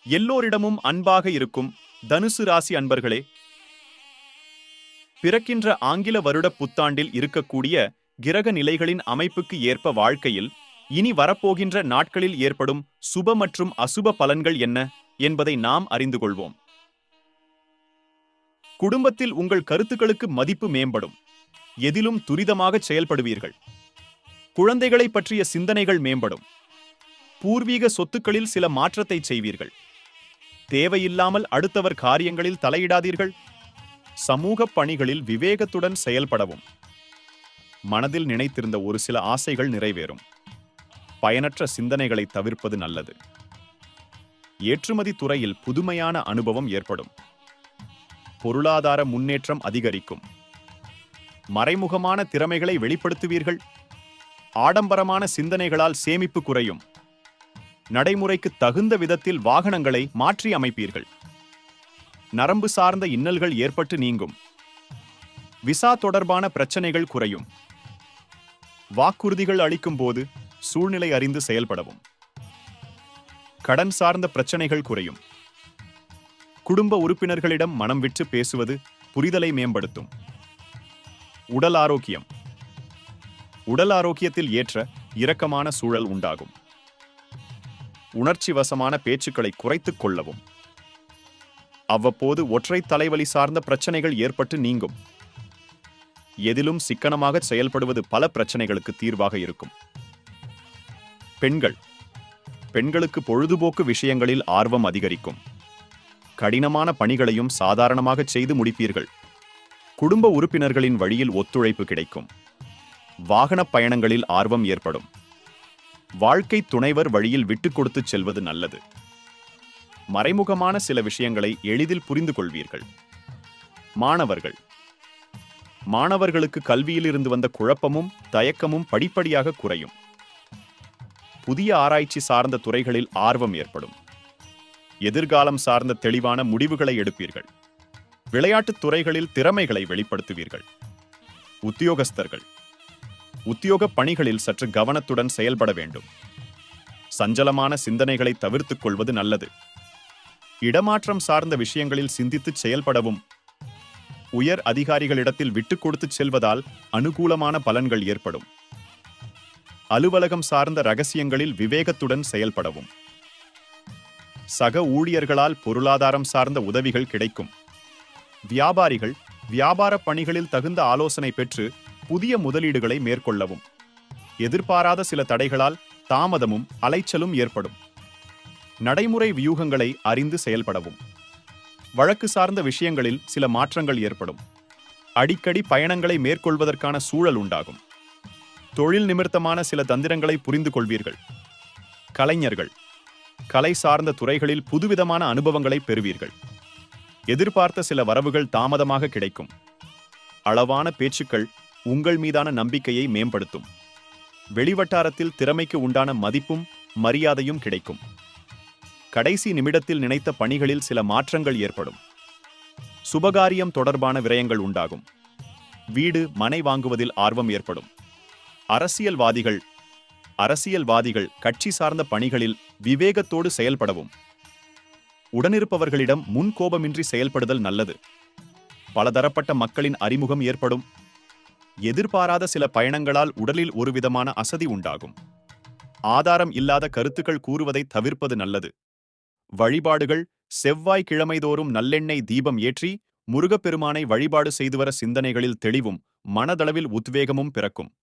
எல்லோரிடமும் அன்பாக இருக்கும் தனுசு ராசி அன்பர்களே, பிறக்கின்ற ஆங்கில வருட புத்தாண்டில் இருக்கக்கூடிய கிரக நிலைகளின் அமைப்புக்கு ஏற்ப வாழ்க்கையில் இனி வரப்போகின்ற நாட்களில் ஏற்படும் சுப மற்றும் அசுப பலன்கள் என்ன என்பதை நாம் அறிந்து கொள்வோம். குடும்பத்தில் உங்கள் கருத்துக்களுக்கு மதிப்பு மேம்படும். எதிலும் துரிதமாக செயல்படுவீர்கள். குழந்தைகளை பற்றிய சிந்தனைகள் மேம்படும். பூர்வீக சொத்துக்களில் சில மாற்றத்தை செய்வீர்கள். தேவையில்லாமல் அடுத்தவர் காரியங்களில் தலையிடாதீர்கள். சமூக பணிகளில் விவேகத்துடன் செயல்படவும். மனதில் நினைத்திருந்த ஒரு சில ஆசைகள் நிறைவேறும். பயனற்ற சிந்தனைகளை தவிர்ப்பது நல்லது. ஏற்றுமதி துறையில் புதுமையான அனுபவம் ஏற்படும். பொருளாதார முன்னேற்றம் அதிகரிக்கும். மறைமுகமான திறமைகளை வெளிப்படுத்துவீர்கள். ஆடம்பரமான சிந்தனைகளால் சேமிப்பு குறையும். நடைமுறைக்கு தகுந்த விதத்தில் வாகனங்களை மாற்றி அமைப்பீர்கள். நரம்பு சார்ந்த இன்னல்கள் ஏற்பட்டு நீங்கும். விசா தொடர்பான பிரச்சனைகள் குறையும். வாக்குறுதிகள் அளிக்கும் போது சூழ்நிலை அறிந்து செயல்படவும். கடன் சார்ந்த பிரச்சனைகள் குறையும். குடும்ப உறுப்பினர்களிடம் மனம் விட்டு பேசுவது புரிதலை மேம்படுத்தும். உடல் ஆரோக்கியம். உடல் ஆரோக்கியத்தில் ஏற்ற இரக்கமான சூழல் உண்டாகும். உணர்ச்சி வசமான பேச்சுக்களை குறைத்துக் கொள்ளவும். அவ்வப்போது ஒற்றை தலைவலி சார்ந்த பிரச்சனைகள் ஏற்பட்டு நீங்கும். எதிலும் சிக்கனமாக செயல்படுவது பல பிரச்சனைகளுக்கு தீர்வாக இருக்கும். பெண்கள். பெண்களுக்கு பொழுதுபோக்கு விஷயங்களில் ஆர்வம் அதிகரிக்கும். கடினமான பணிகளையும் சாதாரணமாக செய்து முடிப்பீர்கள். குடும்ப உறுப்பினர்களின் வழியில் ஒத்துழைப்பு கிடைக்கும். வாகன பயணங்களில் ஆர்வம் ஏற்படும். வாழ்க்கை துணைவர் வழியில் விட்டுக் கொடுத்து செல்வது நல்லது. மறைமுகமான சில விஷயங்களை எளிதில் புரிந்து கொள்வீர்கள். மாணவர்கள். மாணவர்களுக்கு கல்வியிலிருந்து வந்த குழப்பமும் தயக்கமும் படிப்படியாக குறையும். புதிய ஆராய்ச்சி சார்ந்த துறைகளில் ஆர்வம் ஏற்படும். எதிர்காலம் சார்ந்த தெளிவான முடிவுகளை எடுப்பீர்கள். விளையாட்டுத் துறைகளில் திறமைகளை வெளிப்படுத்துவீர்கள். உத்தியோகஸ்தர்கள். உத்தியோக பணிகளில் சற்று கவனத்துடன் செயல்பட வேண்டும். சஞ்சலமான சிந்தனைகளை தவிர்த்துக் கொள்வது நல்லது. இடமாற்றம் சார்ந்த விஷயங்களில் சிந்தித்து செயல்படவும். உயர் அதிகாரிகளிடத்தில் விட்டுக் கொடுத்து செல்வதால் அனுகூலமான பலன்கள் ஏற்படும். அலுவலகம் சார்ந்த ரகசியங்களில் விவேகத்துடன் செயல்படவும். சக ஊழியர்களால் பொருளாதாரம் சார்ந்த உதவிகள் கிடைக்கும். வியாபாரிகள் வியாபார பணிகளில் தகுந்த ஆலோசனை பெற்று புதிய முதலீடுகளை மேற்கொள்ளவும். எதிர்பாராத சில தடைகளால் தாமதமும் அலைச்சலும் ஏற்படும். நடைமுறை வியூகங்களை அறிந்து செயல்படவும். வழக்கு சார்ந்த விஷயங்களில் சில மாற்றங்கள் ஏற்படும். அடிக்கடி பயணங்களை மேற்கொள்வதற்கான சூழல் உண்டாகும். தொழில் நிமித்தமான சில தந்திரங்களை புரிந்து கொள்வீர்கள். கலைஞர்கள். கலை சார்ந்த துறைகளில் புதுவிதமான அனுபவங்களை பெறுவீர்கள். எதிர்பார்த்த சில வரவுகள் தாமதமாக கிடைக்கும். அளவான பேச்சுக்கள் உங்கள் மீதான நம்பிக்கையை மேம்படுத்தும். வெளிவட்டாரத்தில் திறமைக்கு உண்டான மதிப்பும் மரியாதையும் கிடைக்கும். கடைசி நிமிடத்தில் நினைத்த பணிகளில் சில மாற்றங்கள் ஏற்படும். சுபகாரியம் தொடர்பான விரயங்கள் உண்டாகும். வீடு மனை வாங்குவதில் ஆர்வம் ஏற்படும். அரசியல்வாதிகள். அரசியல்வாதிகள் கட்சி சார்ந்த பணிகளில் விவேகத்தோடு செயல்படவும். உடனிருப்பவர்களிடம் முன்கோபமின்றி செயல்படுதல் நல்லது. பலதரப்பட்ட மக்களின் அறிமுகம் ஏற்படும். எதிர்பாராத சில பயணங்களால் உடலில் ஒருவிதமான அசதி உண்டாகும். ஆதாரம் இல்லாத கருத்துக்கள் கூறுவதை தவிர்ப்பது நல்லது. வழிபாடுகள். செவ்வாய் கிழமைதோறும் நல்லெண்ணெய் தீபம் ஏற்றி முருகப்பெருமானை வழிபாடு செய்து வர சிந்தனைகளில் தெளிவும் மனதளவில் உத்வேகமும் பிறக்கும்.